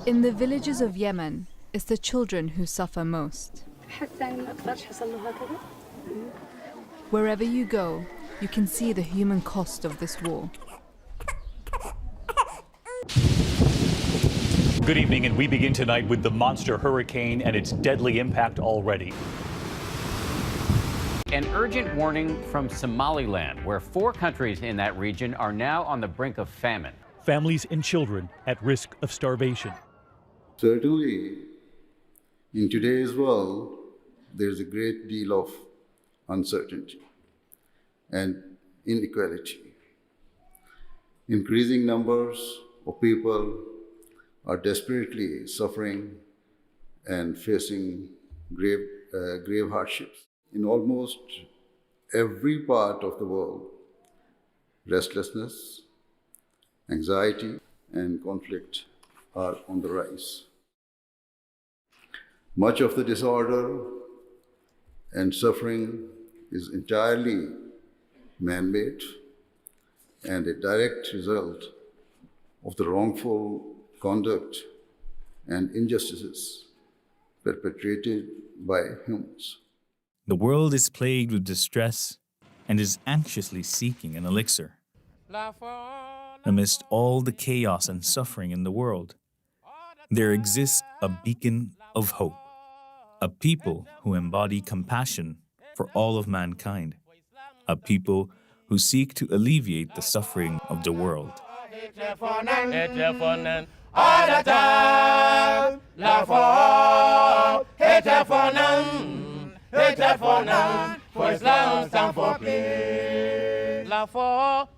In the villages of Yemen, it's the children who suffer most. Wherever you go, you can see the human cost of this war. Good evening, and we begin tonight with the monster hurricane and its deadly impact already. An urgent warning from Somaliland, where 4 countries in that region are now on the brink of famine. Families and children at risk of starvation. Certainly, in today's world, there's a great deal of uncertainty and inequality. Increasing numbers of people are desperately suffering and facing grave hardships. In almost every part of the world, restlessness, anxiety, and conflict are on the rise. Much of the disorder and suffering is entirely man-made and a direct result of the wrongful conduct and injustices perpetrated by humans. The world is plagued with distress and is anxiously seeking an elixir. Amidst all the chaos and suffering in the world, there exists a beacon of hope, a people who embody compassion for all of mankind, a people who seek to alleviate the suffering of the world. For Islam stand for peace. La for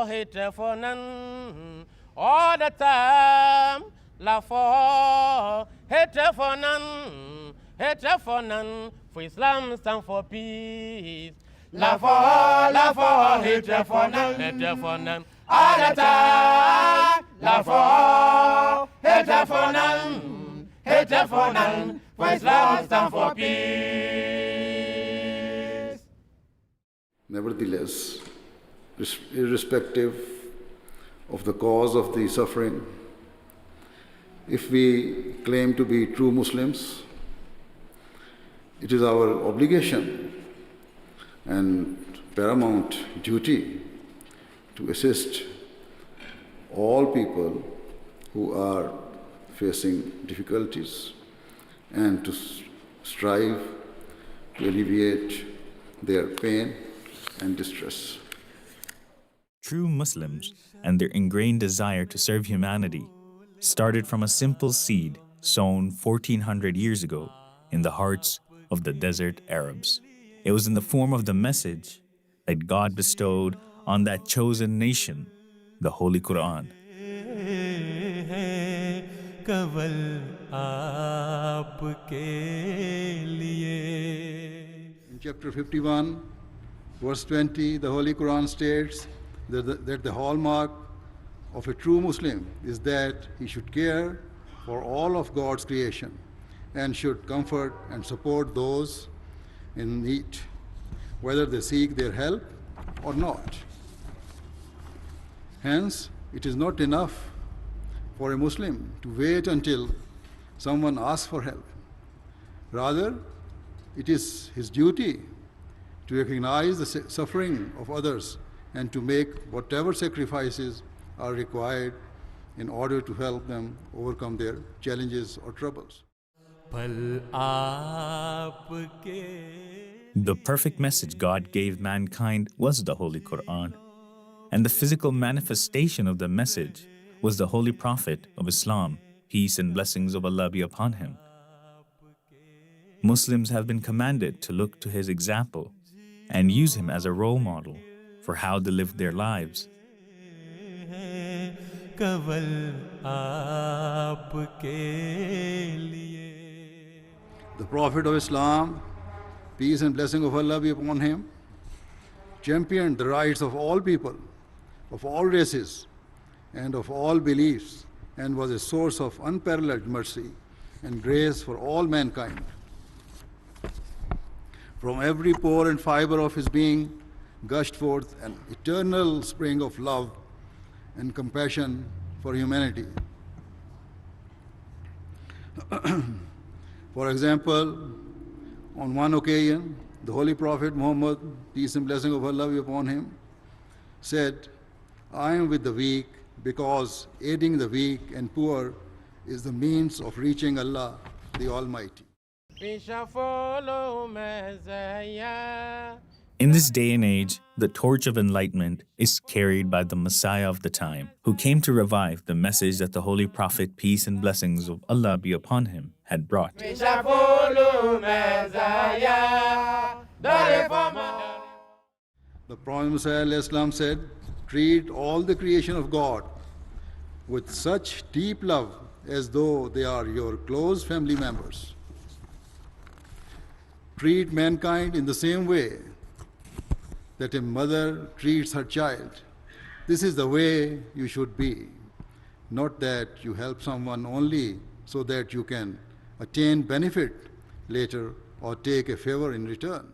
hate for none. All the time. La for hate for none. Hate for none. For Islam stand for peace. La for hate for none. Hate for none. All the time. La for hate for none. Hate for none. For Islam stand for peace. Nevertheless, irrespective of the cause of the suffering, if we claim to be true Muslims, it is our obligation and paramount duty to assist all people who are facing difficulties and to strive to alleviate their pain and distress. True Muslims and their ingrained desire to serve humanity started from a simple seed sown 1400 years ago in the hearts of the desert Arabs. It was in the form of the message that God bestowed on that chosen nation, the Holy Quran. In chapter 51, verse 20, the Holy Quran states that the hallmark of a true Muslim is that he should care for all of God's creation and should comfort and support those in need, whether they seek their help or not. Hence, it is not enough for a Muslim to wait until someone asks for help. Rather, it is his duty to recognize the suffering of others and to make whatever sacrifices are required in order to help them overcome their challenges or troubles. The perfect message God gave mankind was the Holy Quran, and the physical manifestation of the message was the Holy Prophet of Islam, peace and blessings of Allah be upon him. Muslims have been commanded to look to his example and use him as a role model for how they live their lives. The Prophet of Islam, peace and blessing of Allah be upon him, championed the rights of all people, of all races, and of all beliefs, and was a source of unparalleled mercy and grace for all mankind. From every pore and fiber of his being gushed forth an eternal spring of love and compassion for humanity. For example, on one occasion, the Holy Prophet Muhammad, peace and blessing of Allah be upon him, said, I am with the weak because aiding the weak and poor is the means of reaching Allah, the Almighty. We shall follow Messiah. In this day and age, the torch of enlightenment is carried by the Messiah of the time, who came to revive the message that the Holy Prophet, peace and blessings of Allah be upon him, had brought. We shall follow Messiah. The reformer. The Prophet Muhammad said, treat all the creation of God with such deep love as though they are your close family members. Treat mankind in the same way that a mother treats her child. This is the way you should be. Not that you help someone only so that you can attain benefit later or take a favor in return.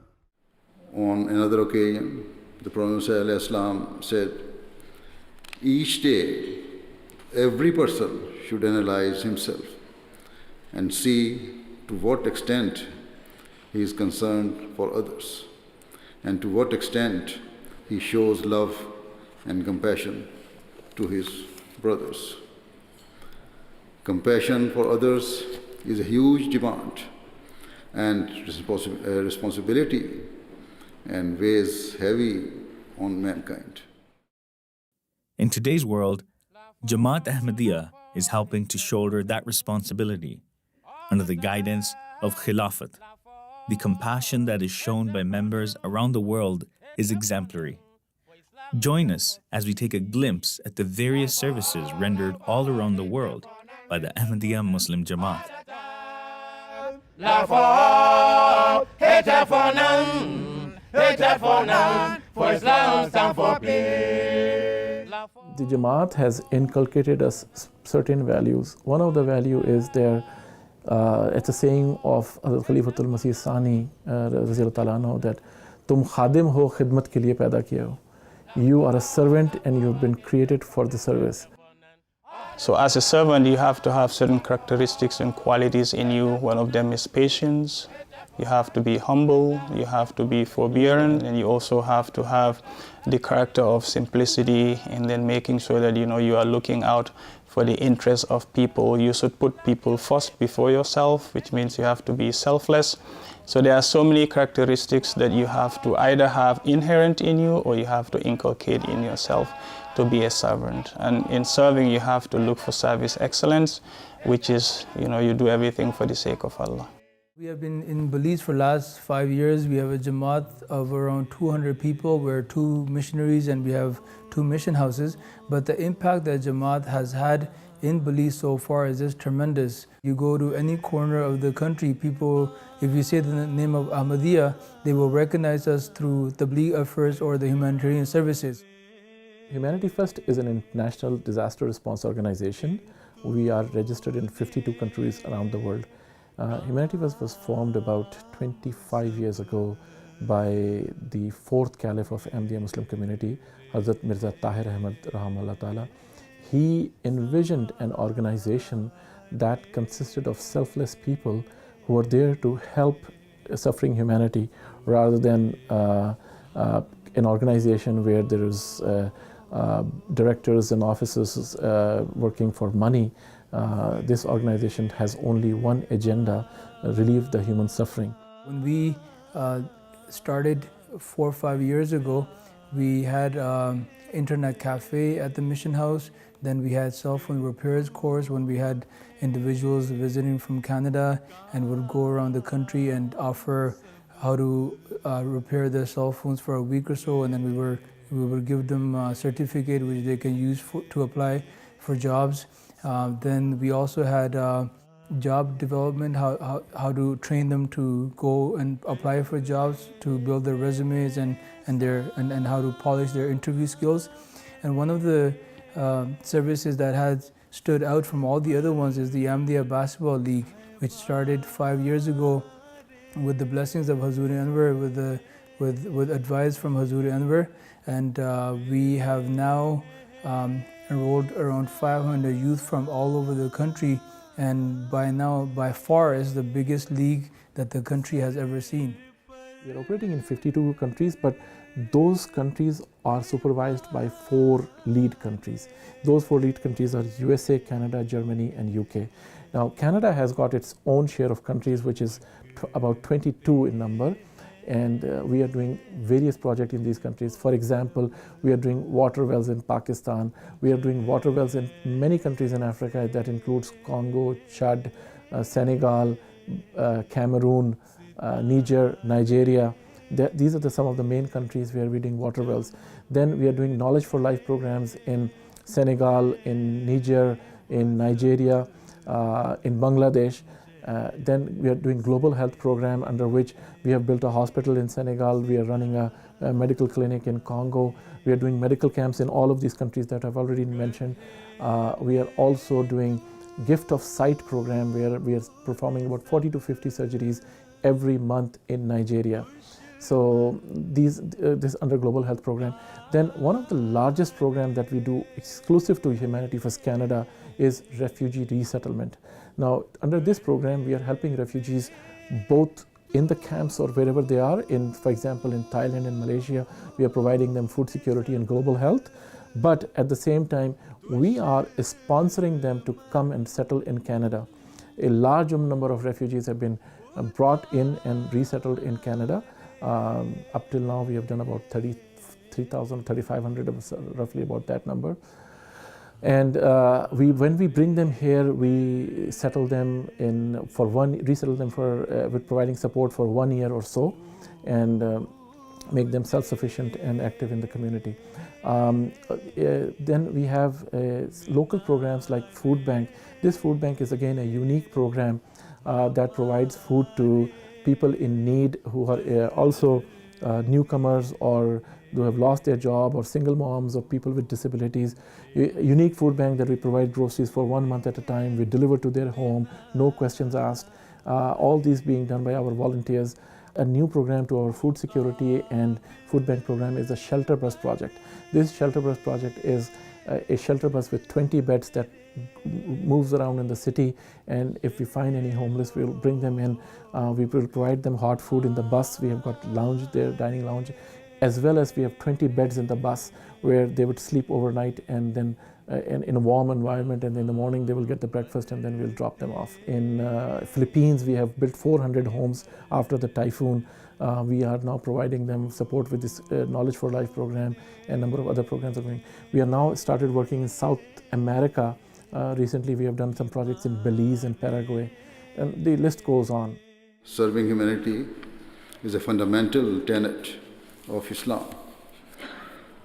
On another occasion, the Prophet ﷺ said, each day, every person should analyze himself and see to what extent he is concerned for others, and to what extent he shows love and compassion to his brothers. Compassion for others is a huge demand and responsibility, and weighs heavy on mankind. In today's world, Jamaat Ahmadiyya is helping to shoulder that responsibility under the guidance of Khilafat. The compassion that is shown by members around the world is exemplary. Join us as we take a glimpse at the various services rendered all around the world by the Ahmadiyya Muslim Jamaat. For Islam stand for peace. The Jamaat has inculcated us certain values. One of the value is it's a saying of Hazrat Khalifatul Masih Sani Raziyallahu Ta'ala anhu, that tum khadim ho, khidmat ke liye paida kiye ho. You are a servant and you've been created for the service. So as a servant, you have to have certain characteristics and qualities in you. One of them is patience. You have to be humble, you have to be forbearing, and you also have to have the character of simplicity, and then making sure that you are looking out for the interests of people. You should put people first before yourself, which means you have to be selfless. So there are so many characteristics that you have to either have inherent in you or you have to inculcate in yourself to be a servant. And in serving, you have to look for service excellence, which is, you do everything for the sake of Allah. We have been in Belize for the last 5 years. We have a Jamaat of around 200 people. We're 2 missionaries and we have 2 mission houses. But the impact that Jamaat has had in Belize so far is just tremendous. You go to any corner of the country, people, if you say the name of Ahmadiyya, they will recognize us through Tabligh efforts or the humanitarian services. Humanity First is an international disaster response organization. We are registered in 52 countries around the world. Humanity First was formed about 25 years ago by the 4th Caliph of Ahmadiyya Muslim community, Hazrat Mirza Tahir Ahmad Rahimahullah Ta'ala. He envisioned an organization that consisted of selfless people who were there to help suffering humanity, rather than an organization where there is directors and officers working for money. This organization has only one agenda: relieve the human suffering. When we started 4 or 5 years ago, we had internet cafe at the mission house. Then we had cell phone repairs course when we had individuals visiting from Canada and would go around the country and offer how to repair their cell phones for a week or so, and then we would give them a certificate which they can use to apply for jobs. Then we also had job development, how to train them to go and apply for jobs, to build their resumes and how to polish their interview skills. And one of the services that had stood out from all the other ones is the Ahmadiyya Basketball League, which started 5 years ago with the blessings of Hazuri Anwar, with advice from Hazuri Anwar, and we have now enrolled around 500 youth from all over the country and by far is the biggest league that the country has ever seen. We are operating in 52 countries, but those countries are supervised by 4 lead countries. Those 4 lead countries are USA, Canada, Germany, and UK. Now, Canada has got its own share of countries, which is about 22 in number, and we are doing various projects in these countries. For example, we are doing water wells in Pakistan. We are doing water wells in many countries in Africa. That includes Congo, Chad, Senegal, Cameroon, Niger, Nigeria. These are some of the main countries where we're doing water wells. Then we are doing Knowledge for Life programs in Senegal, in Niger, in Nigeria, in Bangladesh. Then we are doing global health program, under which we have built a hospital in Senegal. We are running a medical clinic in Congo. We are doing medical camps in all of these countries that I've already mentioned. We are also doing Gift of Sight program, where we are performing about 40 to 50 surgeries every month in Nigeria. So this under global health program. Then one of the largest programs that we do exclusive to Humanity First Canada is refugee resettlement. Now, under this program, we are helping refugees both in the camps or wherever they are. For example, in Thailand and Malaysia, we are providing them food security and global health. But at the same time, we are sponsoring them to come and settle in Canada. A large number of refugees have been brought in and resettled in Canada. Up till now, we have done about 33,000, 3,500, roughly about that number. And when we bring them here, we settle them with providing support for 1 year or so, and make them self-sufficient and active in the community. Then we have local programs like Food Bank. This Food Bank is again a unique program that provides food to people in need who are also newcomers, or who have lost their job, or single moms, or people with disabilities. A unique food bank that we provide groceries for 1 month at a time. We deliver to their home, no questions asked. All these being done by our volunteers. A new program to our food security and food bank program is the Shelter Bus project. This Shelter Bus project is a shelter bus with 20 beds that moves around in the city, and if we find any homeless, we'll bring them in. We will provide them hot food in the bus. We have got lounge there, dining lounge, as well as we have 20 beds in the bus where they would sleep overnight, and then in a warm environment, and in the morning they will get the breakfast, and then we'll drop them off. In Philippines, we have built 400 homes after the typhoon. We are now providing them support with this Knowledge for Life program, and a number of other programs are going. We are now started working in South America. Recently we have done some projects in Belize and Paraguay, and the list goes on. Serving humanity is a fundamental tenet of Islam.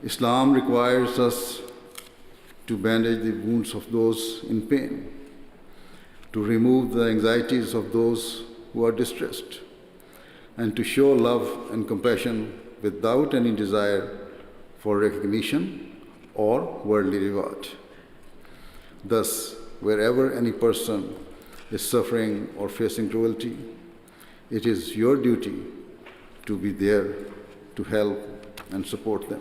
Islam requires us to bandage the wounds of those in pain, to remove the anxieties of those who are distressed, and to show love and compassion without any desire for recognition or worldly reward. Thus, wherever any person is suffering or facing cruelty, it is your duty to be there to help and support them.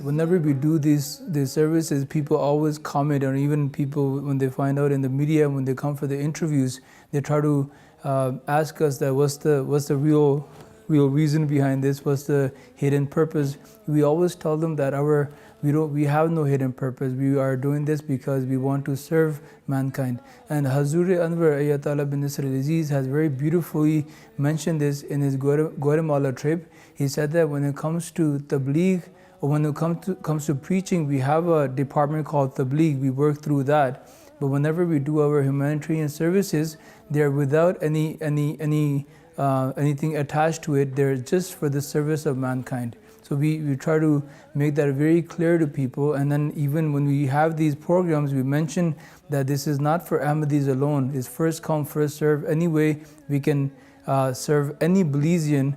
Whenever we do these services, people always comment, or even people, when they find out in the media, when they come for the interviews, they try to ask us that what's the real reason behind this, what's the hidden purpose. We always tell them that we have no hidden purpose. We are doing this because we want to serve mankind. And Hazur Anwar Ayatollah bin Nasr al-Aziz has very beautifully mentioned this in his Guatemala trip. He said that when it comes to tabligh, or when it comes to preaching, we have a department called tabligh. We work through that. But whenever we do our humanitarian services, they're without anything attached to it. They're just for the service of mankind. So we try to make that very clear to people. And then even when we have these programs, we mention that this is not for Ahmadis alone. It's first come, first serve. Any way we can serve any Belizean,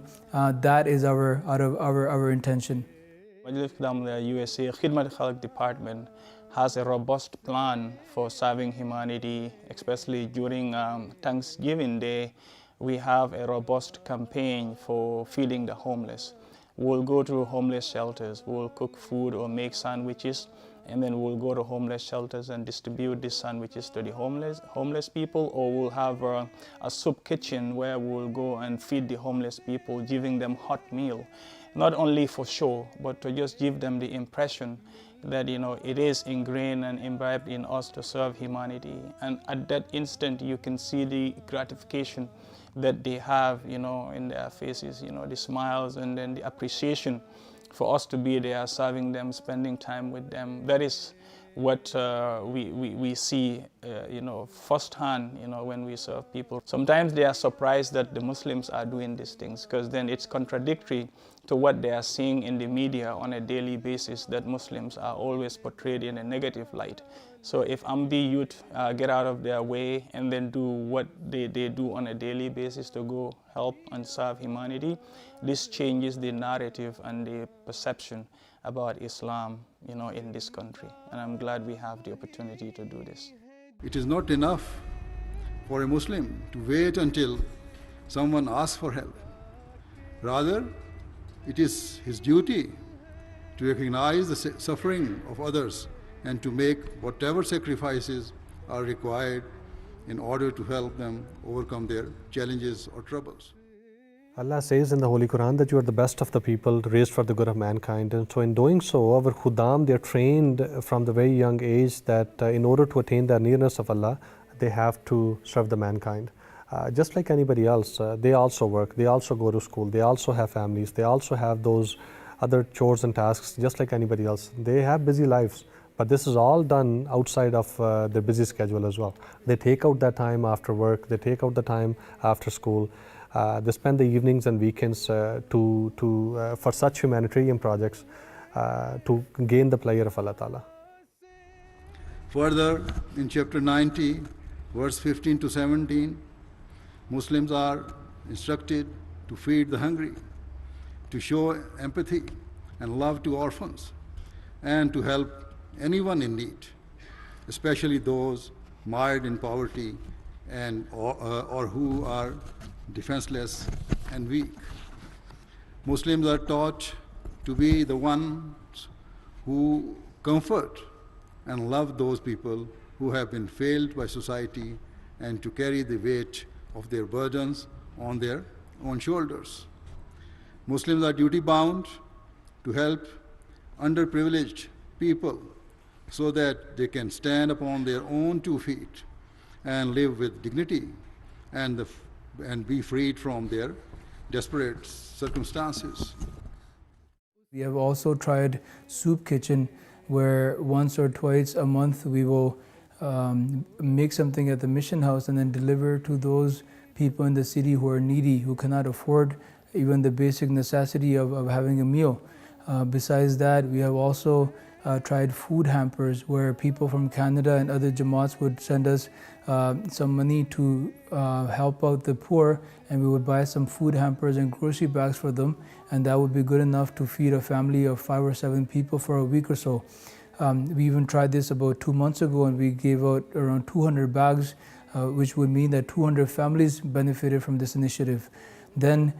that is our intention. The USA Mengkhidmati department has a robust plan for serving humanity, especially during Thanksgiving Day, we have a robust campaign for feeding the homeless. We'll go to homeless shelters, we'll cook food or make sandwiches, and then we'll go to homeless shelters and distribute these sandwiches to the homeless people, or we'll have a soup kitchen where we'll go and feed the homeless people, giving them hot meal, not only for show, but to just give them the impression that, you know, it is ingrained and imbibed in us to serve humanity. And at that instant, you can see the gratification that they have, you know, in their faces, you know, the smiles and then the appreciation for us to be there, serving them, spending time with them. That is what we see, you know, firsthand, you know, when we serve people. Sometimes they are surprised that the Muslims are doing these things, because then it's contradictory to what they are seeing in the media on a daily basis, that Muslims are always portrayed in a negative light. So if Ambi youth get out of their way and then do what they do on a daily basis to go help and serve humanity, this changes the narrative and the perception about Islam, you know, in this country. And I'm glad we have the opportunity to do this. It is not enough for a Muslim to wait until someone asks for help. Rather, it is his duty to recognize the suffering of others and to make whatever sacrifices are required in order to help them overcome their challenges or troubles. Allah says in the Holy Quran that you are the best of the people, raised for the good of mankind. And so in doing so, our Khuddam, they are trained from the very young age that in order to attain the nearness of Allah, they have to serve the mankind. Just like anybody else, they also work, they also go to school, they also have families, they also have those other chores and tasks just like anybody else. They have busy lives, but this is all done outside of their busy schedule as well. They take out that time after work, they take out the time after school. They spend the evenings and weekends for such humanitarian projects to gain the pleasure of Allah Ta'ala. Further, in chapter 90, verse 15 to 17, Muslims are instructed to feed the hungry, to show empathy and love to orphans, and to help anyone in need, especially those mired in poverty and or who are defenseless and weak. Muslims are taught to be the ones who comfort and love those people who have been failed by society and to carry the weight of their burdens on their own shoulders. Muslims are duty-bound to help underprivileged people so that they can stand upon their own 2 feet and live with dignity and be freed from their desperate circumstances. We have also tried soup kitchen, where once or twice a month we will make something at the mission house and then deliver to those people in the city who are needy, who cannot afford even the basic necessity of having a meal. Besides that, we have also tried food hampers, where people from Canada and other Jamaats would send us some money to help out the poor, and we would buy some food hampers and grocery bags for them, and that would be good enough to feed a family of 5 or 7 people for a week or so. We even tried this about 2 months ago, and we gave out around 200 bags, which would mean that 200 families benefited from this initiative. Then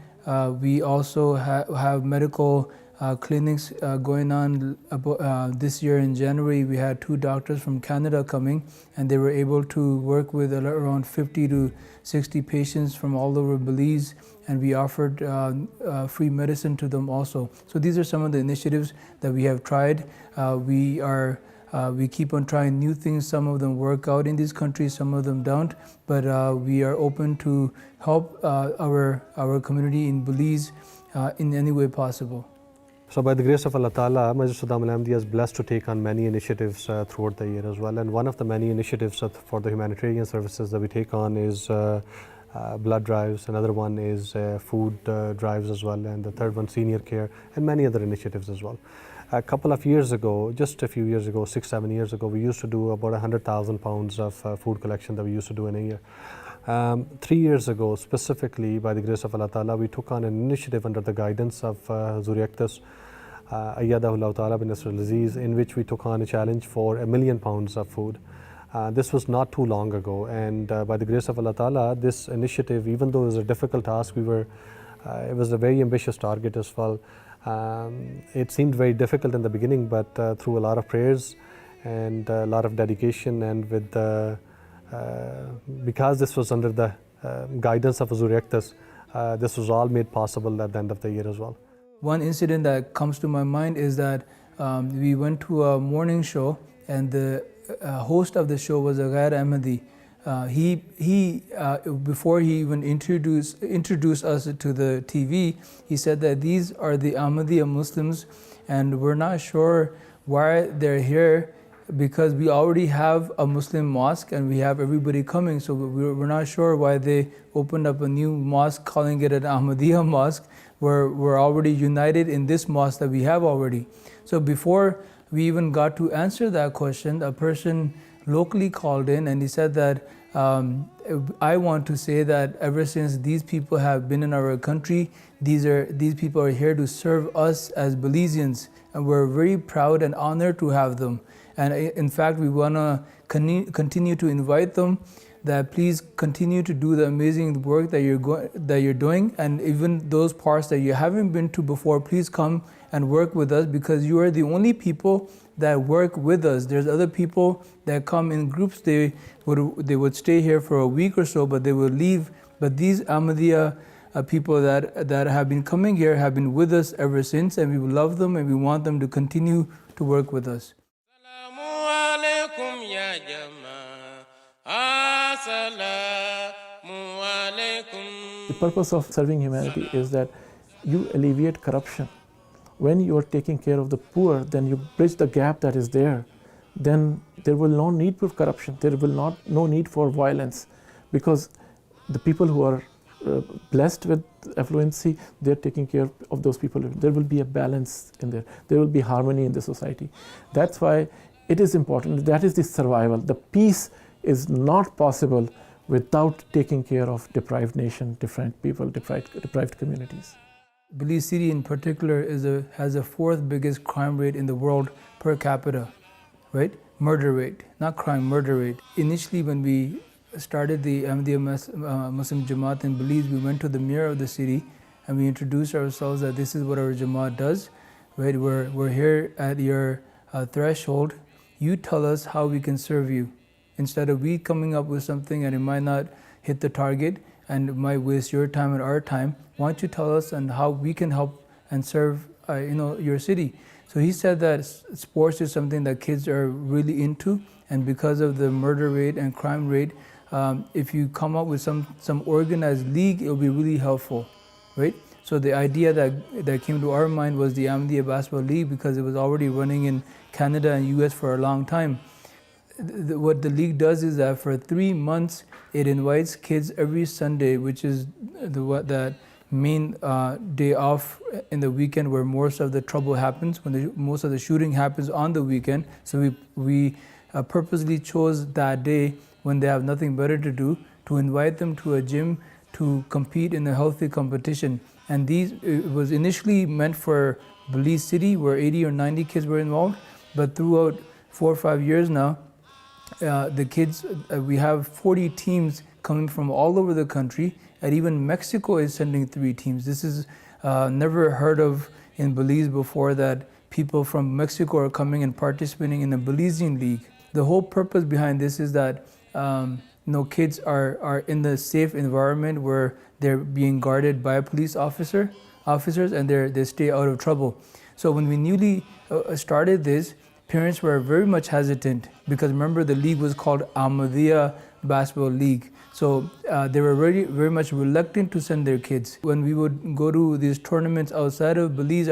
we also have medical clinics going on. This year in January, we had 2 doctors from Canada coming, and they were able to work with around 50 to 60 patients from all over Belize, and we offered free medicine to them also. So these are some of the initiatives that we have tried. We keep on trying new things. Some of them work out in these countries, some of them don't, but we are open to help our community in Belize in any way possible. So by the grace of Allah Ta'ala, Majlis Saddam Al-Ahmadi is blessed to take on many initiatives throughout the year as well. And one of the many initiatives for the humanitarian services that we take on is blood drives. Another one is food drives as well. And the third one, senior care, and many other initiatives as well. A couple of years ago, just a few years ago, 6-7 years ago, we used to do about 100,000 pounds of food collection that we used to do in a year. 3 years ago, specifically by the grace of Allah Ta'ala, we took on an initiative under the guidance of Huzuri Aqdas, Ayyadahullah Ta'ala bin Nasr al-Aziz, in which we took on a challenge for 1 million pounds of food. This was not too long ago, and by the grace of Allah Ta'ala, this initiative, even though it was a difficult task, it was a very ambitious target as well. It seemed very difficult in the beginning, but through a lot of prayers and a lot of dedication, and with because this was under the guidance of Huzur Iqtas, this was all made possible at the end of the year as well. One incident that comes to my mind is that we went to a morning show, and the host of the show was a Ghair Ahmadi. Before he even introduced us to the TV, he said that these are the Ahmadiyya Muslims, and we're not sure why they're here, because we already have a Muslim mosque and we have everybody coming, so we're not sure why they opened up a new mosque calling it an Ahmadiyya mosque. We're already united in this mosque that we have already. So before we even got to answer that question, a person locally called in and he said that I want to say that ever since these people have been in our country, these people are here to serve us as Belizeans, and we're very proud and honored to have them. And in fact, we want to continue to invite them that please continue to do the amazing work that you're doing, and even those parts that you haven't been to before, please come and work with us, because you are the only people that work with us. There's other people that come in groups, they would stay here for a week or so, but they will leave. But these Ahmadiyya people that have been coming here have been with us ever since, and we love them and we want them to continue to work with us. The purpose of serving humanity is that you alleviate corruption. When you are taking care of the poor, then you bridge the gap that is there. Then there will no need for corruption. There will no need for violence, because the people who are blessed with affluency, they're taking care of those people. There will be a balance in there. There will be harmony in the society. That's why it is important. That is the survival. The peace is not possible without taking care of deprived nation, deprived people, deprived communities. Belize City in particular has the fourth biggest crime rate in the world per capita, right? Murder rate, not crime, murder rate. Initially, when we started the Ahmadiyya Muslim Jamaat in Belize, we went to the mayor of the city and we introduced ourselves that this is what our Jamaat does, right? We're here at your threshold. You tell us how we can serve you. Instead of we coming up with something and it might not hit the target and it might waste your time and our time, why don't you tell us and how we can help and serve your city. So he said that sports is something that kids are really into, and because of the murder rate and crime rate, if you come up with some organized league, it'll be really helpful, right? So the idea that came to our mind was the Ahmadiyya Basketball League, because it was already running in Canada and US for a long time. What the league does is that for 3 months, it invites kids every Sunday, which is that main day off in the weekend where most of the trouble happens, when most of the shooting happens on the weekend. So we purposely chose that day when they have nothing better to do, to invite them to a gym to compete in a healthy competition. And it was initially meant for Belize City, where 80 or 90 kids were involved, but throughout 4 or 5 years now, the kids, we have 40 teams coming from all over the country, and even Mexico is sending 3 teams. This is never heard of in Belize before, that people from Mexico are coming and participating in the Belizean League. The whole purpose behind this is that kids are in the safe environment where they're being guarded by police officers, and they stay out of trouble. So when we newly started this, parents were very much hesitant, because remember the league was called Ahmadiyya Basketball League. So they were very, very much reluctant to send their kids. When we would go to these tournaments outside of Belize,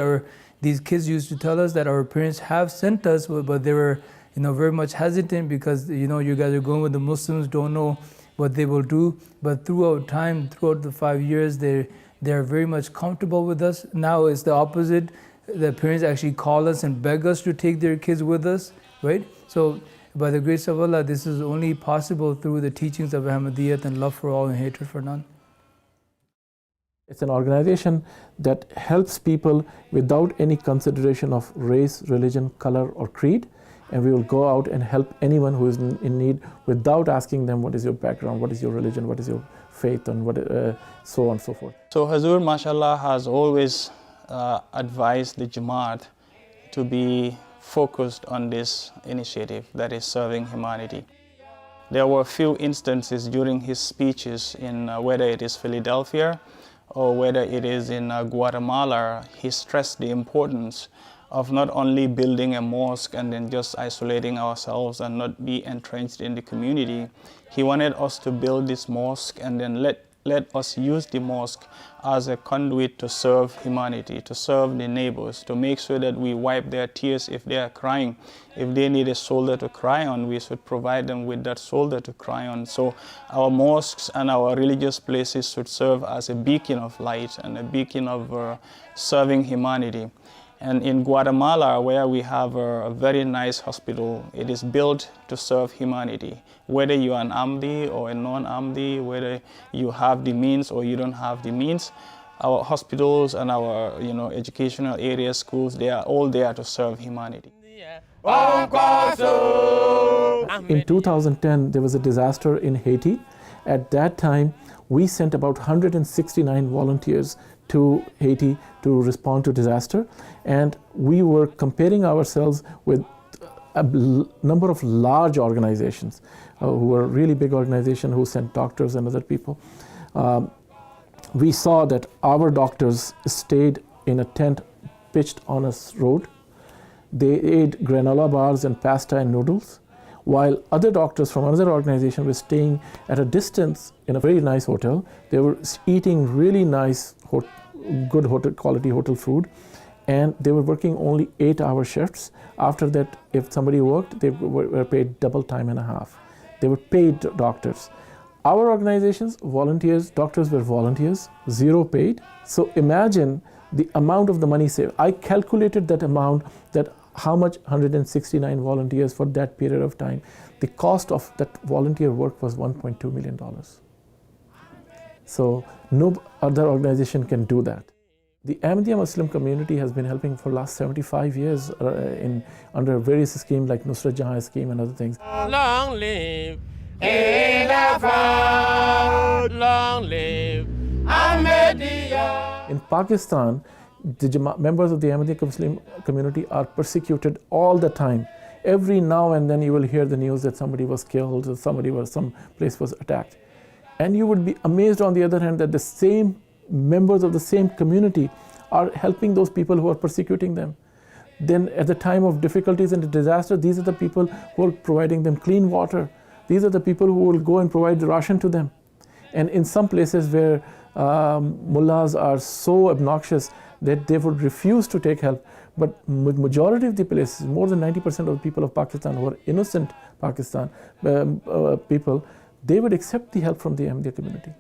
these kids used to tell us that our parents have sent us, but they were very much hesitant, because you guys are going with the Muslims, don't know what they will do. But throughout the 5 years, they're very much comfortable with us. Now it's the opposite. The parents actually call us and beg us to take their kids with us, right? So by the grace of Allah, this is only possible through the teachings of Ahmadiyyat and love for all and hatred for none. It's an organization that helps people without any consideration of race, religion, color, or creed. and we will go out and help anyone who is in need without asking them what is your background, what is your religion, what is your faith, and so on and so forth. So Hazur, mashallah, has always advised the Jamaat to be focused on this initiative, that is serving humanity. There were a few instances during his speeches in whether it is Philadelphia or whether it is in Guatemala, he stressed the importance of not only building a mosque and then just isolating ourselves and not be entrenched in the community. He wanted us to build this mosque and then let us use the mosque as a conduit to serve humanity, to serve the neighbors, to make sure that we wipe their tears if they are crying. If they need a shoulder to cry on, we should provide them with that shoulder to cry on. So our mosques and our religious places should serve as a beacon of light and a beacon of serving humanity. And in Guatemala, where we have a very nice hospital, it is built to serve humanity. Whether you are an Ahmadi or a non-Ahmadi, whether you have the means or you don't have the means, our hospitals and our educational areas, schools, they are all there to serve humanity. In 2010, there was a disaster in Haiti. At that time, we sent about 169 volunteers to Haiti to respond to disaster, and we were comparing ourselves with a number of large organizations who were really big organizations who sent doctors and other people. We saw that our doctors stayed in a tent pitched on a road. They ate granola bars and pasta and noodles, while other doctors from another organization were staying at a distance in a very nice hotel. They were eating really nice, good quality hotel food, and they were working only 8-hour shifts. After that, if somebody worked, they were paid double time and a half. They were paid doctors. Our organizations, volunteers, doctors were volunteers, zero paid. So imagine the amount of the money saved. I calculated that amount, that how much 169 volunteers for that period of time. The cost of that volunteer work was $1.2 million. So no other organization can do that. The Ahmadiyya Muslim community has been helping for the last 75 years under various schemes like Nusrat Jahan scheme and other things. Long live Khilafat, long live Ahmadiyya. In Pakistan, the members of the Ahmadiyya Muslim community are persecuted all the time. Every now and then you will hear the news that somebody was killed or some place was attacked. And you would be amazed on the other hand that the same members of the same community are helping those people who are persecuting them. Then at the time of difficulties and disaster, these are the people who are providing them clean water. These are the people who will go and provide the ration to them. And in some places where mullahs are so obnoxious that they would refuse to take help, but majority of the places, more than 90% of the people of Pakistan who are innocent Pakistan people, they would accept the help from the Ahmadiyya community.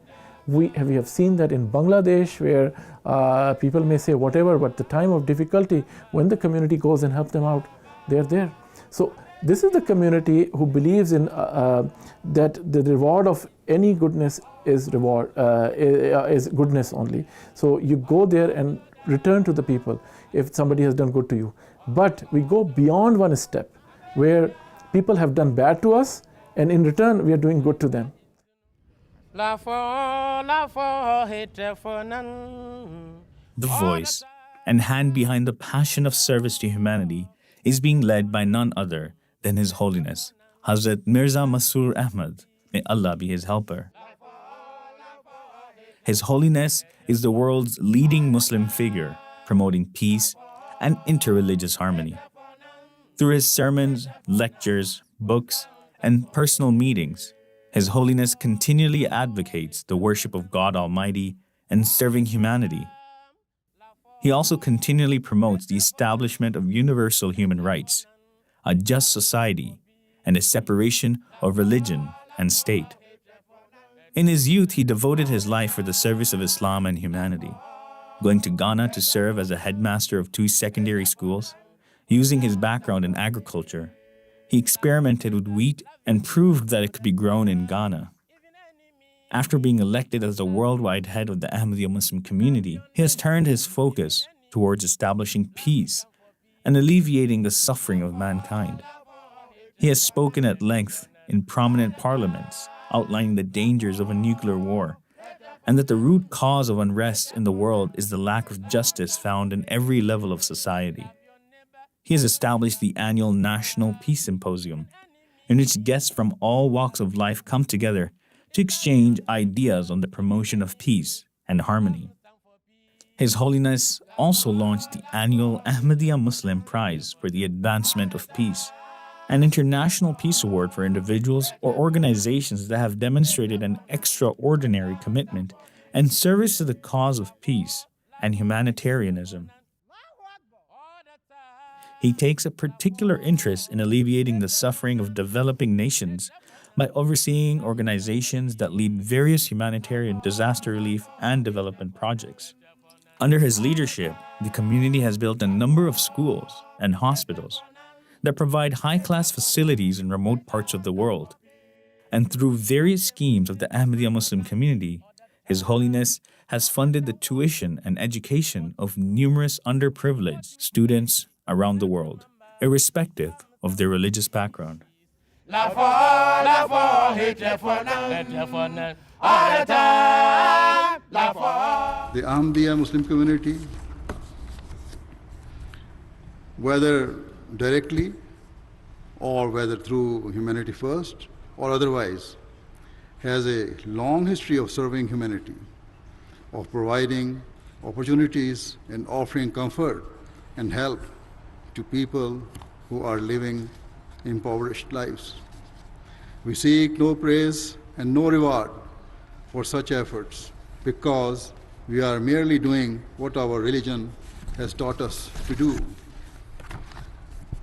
We have seen that in Bangladesh, where people may say whatever, but the time of difficulty, when the community goes and helps them out, they're there. So this is the community who believes in that the reward of any goodness is goodness only. So you go there and return to the people if somebody has done good to you. But we go beyond one step, where people have done bad to us, and in return we are doing good to them. The voice and hand behind the passion of service to humanity is being led by none other than His Holiness, Hazrat Mirza Masroor Ahmad, may Allah be his helper. His Holiness is the world's leading Muslim figure, promoting peace and interreligious harmony. Through his sermons, lectures, books, and personal meetings, His Holiness continually advocates the worship of God Almighty and serving humanity. He also continually promotes the establishment of universal human rights, a just society, and a separation of religion and state. In his youth, he devoted his life for the service of Islam and humanity, going to Ghana to serve as a headmaster of 2 secondary schools. Using his background in agriculture, he experimented with wheat and proved that it could be grown in Ghana. After being elected as the worldwide head of the Ahmadiyya Muslim community, he has turned his focus towards establishing peace and alleviating the suffering of mankind. He has spoken at length in prominent parliaments, outlining the dangers of a nuclear war, and that the root cause of unrest in the world is the lack of justice found in every level of society. He has established the annual National Peace Symposium, in which guests from all walks of life come together to exchange ideas on the promotion of peace and harmony. His Holiness also launched the annual Ahmadiyya Muslim Prize for the Advancement of Peace, an international peace award for individuals or organizations that have demonstrated an extraordinary commitment and service to the cause of peace and humanitarianism. He takes a particular interest in alleviating the suffering of developing nations by overseeing organizations that lead various humanitarian disaster relief and development projects. Under his leadership, the community has built a number of schools and hospitals that provide high-class facilities in remote parts of the world. And through various schemes of the Ahmadiyya Muslim community, His Holiness has funded the tuition and education of numerous underprivileged students around the world, irrespective of their religious background. The Ahmadiyya Muslim community, whether directly or whether through Humanity First or otherwise, has a long history of serving humanity, of providing opportunities and offering comfort and help to people who are living impoverished lives. We seek no praise and no reward for such efforts because we are merely doing what our religion has taught us to do.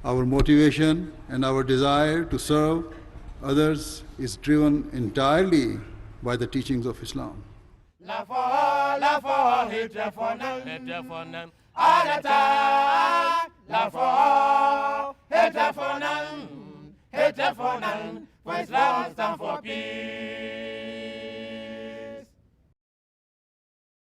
Our motivation and our desire to serve others is driven entirely by the teachings of Islam. For Islam stand for peace.